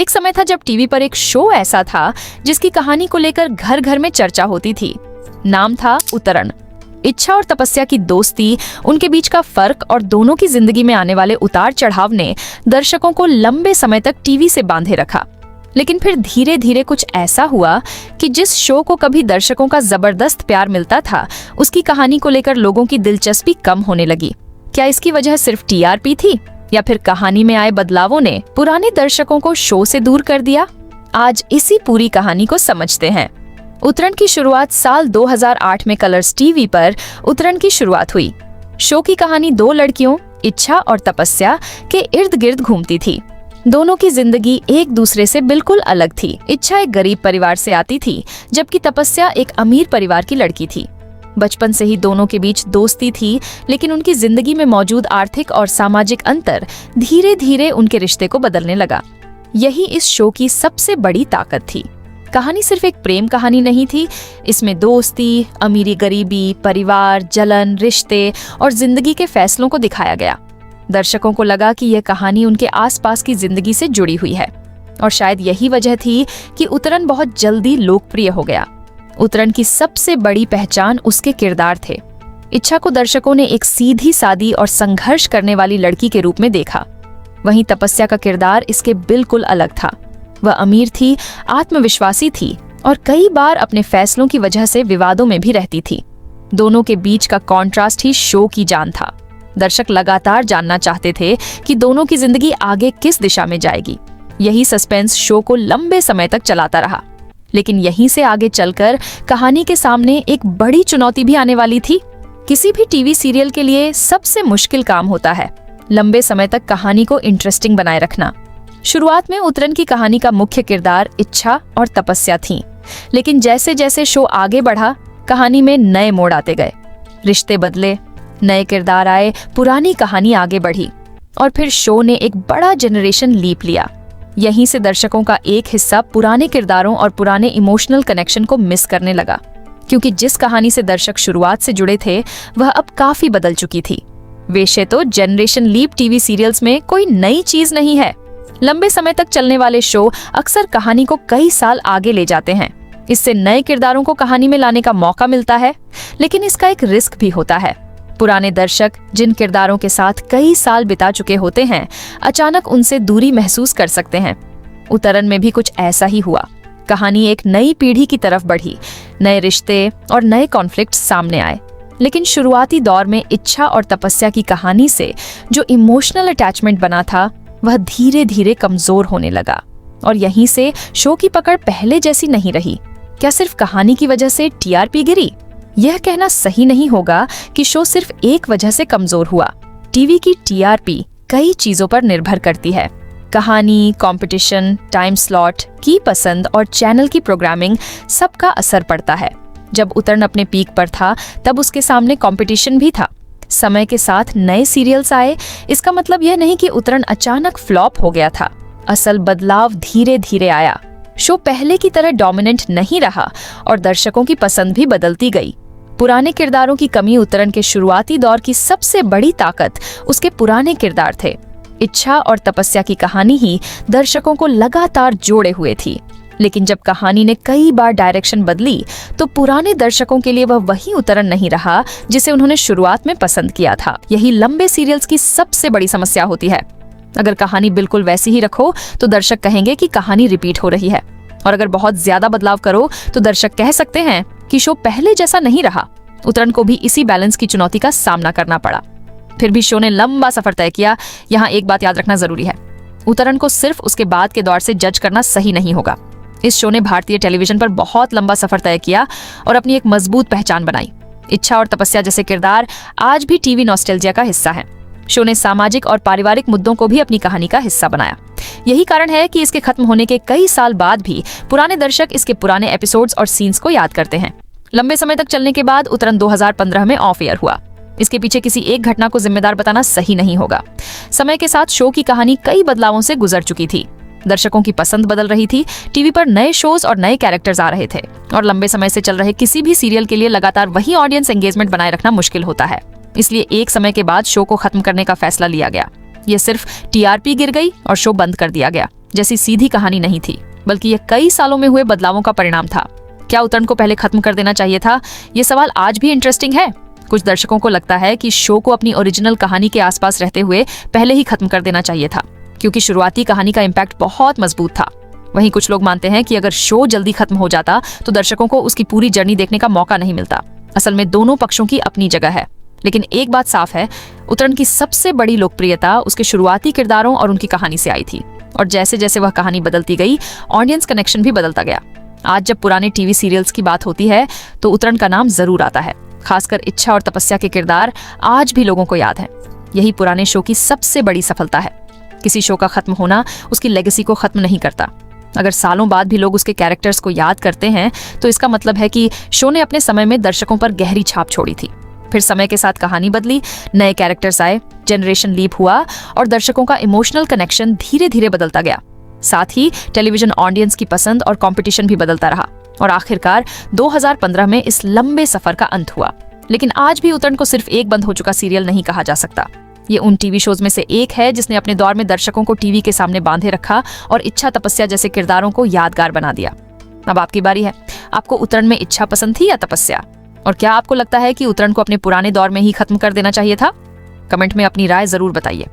एक समय था जब टीवी पर एक शो ऐसा था जिसकी कहानी को लेकर घर घर में चर्चा होती थी। नाम था उतरण। इच्छा और तपस्या की दोस्ती, उनके बीच का फर्क और दोनों की जिंदगी में आने वाले उतार चढ़ाव ने दर्शकों को लंबे समय तक टीवी से बांधे रखा। लेकिन फिर धीरे धीरे कुछ ऐसा हुआ कि जिस शो को कभी दर्शकों का जबरदस्त प्यार मिलता था, उसकी कहानी को लेकर लोगों की दिलचस्पी कम होने लगी। क्या इसकी वजह सिर्फ टीआरपी थी या फिर कहानी में आए बदलावों ने पुराने दर्शकों को शो से दूर कर दिया? आज इसी पूरी कहानी को समझते हैं। उतरण की शुरुआत साल 2008 में कलर्स टीवी पर उतरण की शुरुआत हुई। शो की कहानी दो लड़कियों, इच्छा और तपस्या, के इर्द गिर्द घूमती थी। दोनों की जिंदगी एक दूसरे से बिल्कुल अलग थी। इच्छा एक गरीब परिवार से आती थी, जबकि तपस्या एक अमीर परिवार की लड़की थी। बचपन से ही दोनों के बीच दोस्ती थी, लेकिन उनकी जिंदगी में मौजूद आर्थिक और सामाजिक अंतर धीरे धीरे उनके रिश्ते को बदलने लगा। यही इस शो की सबसे बड़ी ताकत थी। कहानी सिर्फ एक प्रेम कहानी नहीं थी, इसमें दोस्ती, अमीरी गरीबी, परिवार, जलन, रिश्ते और जिंदगी के फैसलों को दिखाया गया। दर्शकों को लगा कि यह कहानी उनके आसपास की जिंदगी से जुड़ी हुई है, और शायद यही वजह थी कि उतरण बहुत जल्दी लोकप्रिय हो गया। उतरण की सबसे बड़ी पहचान उसके किरदार थे। इच्छा को दर्शकों ने एक सीधी सादी और संघर्ष करने वाली लड़की के रूप में देखा। वहीं तपस्या का किरदार इसके बिल्कुल अलग था। वह अमीर थी, आत्मविश्वासी थी और कई बार अपने फैसलों की वजह से विवादों में भी रहती थी। दोनों के बीच का कॉन्ट्रास्ट ही शो की जान था। दर्शक लगातार जानना चाहते थे कि दोनों की जिंदगी आगे किस दिशा में जाएगी। यही सस्पेंस शो को लंबे समय तक चलाता रहा। लेकिन यहीं से आगे चलकर कहानी के सामने एक बड़ी चुनौती भी आने वाली थी। किसी भी टीवी सीरियल के लिए सबसे मुश्किल काम होता है लंबे समय तक कहानी को इंटरेस्टिंग बनाए रखना। शुरुआत में उतरण की कहानी का मुख्य किरदार इच्छा और तपस्या थीं, लेकिन जैसे जैसे शो आगे बढ़ा, कहानी में नए मोड़ आते गए। रिश्ते बदले, नए किरदार आए, पुरानी कहानी आगे बढ़ी और फिर शो ने एक बड़ा जनरेशन लीप लिया। यहीं से दर्शकों का एक हिस्सा पुराने किरदारों और पुराने इमोशनल कनेक्शन को मिस करने लगा, क्योंकि जिस कहानी से दर्शक शुरुआत से जुड़े थे वह अब काफी बदल चुकी थी। वैसे तो जनरेशन लीप टीवी सीरियल्स में कोई नई चीज नहीं है। लंबे समय तक चलने वाले शो अक्सर कहानी को कई साल आगे ले जाते हैं। इससे नए किरदारों को कहानी में लाने का मौका मिलता है, लेकिन इसका एक रिस्क भी होता है। पुराने दर्शक जिन किरदारों के साथ कई साल बिता चुके होते हैं, अचानक उनसे दूरी महसूस कर सकते हैं। उतरण में भी कुछ ऐसा ही हुआ। कहानी एक नई पीढ़ी की तरफ बढ़ी, नए रिश्ते और नए कॉन्फ्लिक्ट सामने आए। लेकिन शुरुआती दौर में इच्छा और तपस्या की कहानी से जो इमोशनल अटैचमेंट बना था, वह धीरे धीरे कमजोर होने लगा और यहीं से शो की पकड़ पहले जैसी नहीं रही। क्या सिर्फ कहानी की वजह से टीआरपी गिरी? यह कहना सही नहीं होगा कि शो सिर्फ एक वजह से कमजोर हुआ। टीवी की टीआरपी कई चीजों पर निर्भर करती है। कहानी, कंपटीशन, टाइम स्लॉट, की पसंद और चैनल की प्रोग्रामिंग, सबका असर पड़ता है। जब उतरण अपने पीक पर था, तब उसके सामने कंपटीशन भी था। समय के साथ नए सीरियल्स आए। इसका मतलब यह नहीं कि उतरण अचानक फ्लॉप हो गया था। असल बदलाव धीरे धीरे आया। शो पहले की तरह डोमिनेंट नहीं रहा और दर्शकों की पसंद भी बदलती गई। पुराने किरदारों की कमी उतरण के शुरुआती दौर की सबसे बड़ी ताकत उसके पुराने किरदार थे। इच्छा और तपस्या की कहानी ही दर्शकों को लगातार जोड़े हुए थी। लेकिन जब कहानी ने कई बार डायरेक्शन बदली, तो पुराने दर्शकों के लिए वह वही उतरण नहीं रहा जिसे उन्होंने शुरुआत में पसंद किया था। यही लंबे सीरियल्स की सबसे बड़ी समस्या होती है। अगर कहानी बिल्कुल वैसी ही रखो तो दर्शक कहेंगे कि कहानी रिपीट हो रही है, और अगर बहुत ज्यादा बदलाव करो तो दर्शक कह सकते हैं कि शो पहले जैसा नहीं रहा। उतरण को भी इसी बैलेंस की चुनौती का सामना करना पड़ा। फिर भी शो ने लंबा सफर तय किया। यहाँ एक बात याद रखना जरूरी है, उतरण को सिर्फ उसके बाद के दौर से जज करना सही नहीं होगा। इस शो ने भारतीय टेलीविजन पर बहुत लंबा सफर तय किया और अपनी एक मजबूत पहचान बनाई। इच्छा और तपस्या जैसे किरदार आज भी टीवी नॉस्टैल्जिया का हिस्सा हैं। शो ने सामाजिक और पारिवारिक मुद्दों को भी अपनी कहानी का हिस्सा बनाया। यही कारण है कि इसके खत्म होने के कई साल बाद भी पुराने दर्शक इसके पुराने एपिसोड्स और सीन्स को याद करते हैं। लंबे समय तक चलने के बाद उतरण 2015 में ऑफ एयर हुआ। इसके पीछे किसी एक घटना को जिम्मेदार बताना सही नहीं होगा। समय के साथ शो की कहानी कई बदलावों से गुजर चुकी थी। दर्शकों की पसंद बदल रही थी, टीवी पर नए शोज और नए कैरेक्टर्स आ रहे थे, और लंबे समय से चल रहे किसी भी सीरियल के लिए लगातार वही ऑडियंस एंगेजमेंट बनाए रखना मुश्किल होता है। इसलिए एक समय के बाद शो को खत्म करने का फैसला लिया गया। ये सिर्फ टीआरपी गिर गई और शो बंद कर दिया गया। जैसी सीधी कहानी नहीं थी, बल्कि यह कई सालों में हुए बदलावों का परिणाम था। क्या उतरण को पहले खत्म कर देना चाहिए था? ये सवाल आज भी इंटरेस्टिंग है। कुछ दर्शकों को लगता है कि शो को अपनी ओरिजिनल कहानी के आसपास रहते हुए पहले ही खत्म कर देना चाहिए था, क्योंकि शुरुआती कहानी का इम्पैक्ट बहुत मजबूत था। वहीं कुछ लोग मानते हैं कि अगर शो जल्दी खत्म हो जाता तो दर्शकों को उसकी पूरी जर्नी देखने का मौका नहीं मिलता। असल में दोनों पक्षों की अपनी जगह है, लेकिन एक बात साफ है, उतरण की सबसे बड़ी लोकप्रियता उसके शुरुआती किरदारों और उनकी कहानी से आई थी। और जैसे जैसे वह कहानी बदलती गई, ऑडियंस कनेक्शन भी बदलता गया। आज जब पुराने टीवी सीरियल्स की बात होती है तो उतरण का नाम जरूर आता है। खासकर इच्छा और तपस्या के किरदार आज भी लोगों को याद हैं। यही पुराने शो की सबसे बड़ी सफलता है। किसी शो का खत्म होना उसकी लेगेसी को खत्म नहीं करता। अगर सालों बाद भी लोग उसके कैरेक्टर्स को याद करते हैं तो इसका मतलब है कि शो ने अपने समय में दर्शकों पर गहरी छाप छोड़ी थी। फिर समय के साथ कहानी बदली, नए कैरेक्टर्स आए, जनरेशन लीप हुआ और दर्शकों का इमोशनल कनेक्शन धीरे धीरे बदलता गया। साथ ही टेलीविजन ऑडियंस की पसंद और कंपटीशन भी बदलता रहा और आखिरकार 2015 में इस लंबे सफर का अंत हुआ। लेकिन आज भी उतरण को सिर्फ एक बंद हो चुका सीरियल नहीं कहा जा सकता। ये उन टीवी शोज में से एक है जिसने अपने दौर में दर्शकों को टीवी के सामने बांधे रखा और इच्छा तपस्या जैसे किरदारों को यादगार बना दिया। अब आपकी बारी है। आपको उतरण में इच्छा पसंद थी या तपस्या? और क्या आपको लगता है कि उतरण को अपने पुराने दौर में ही खत्म कर देना चाहिए था? कमेंट में अपनी राय जरूर बताइए।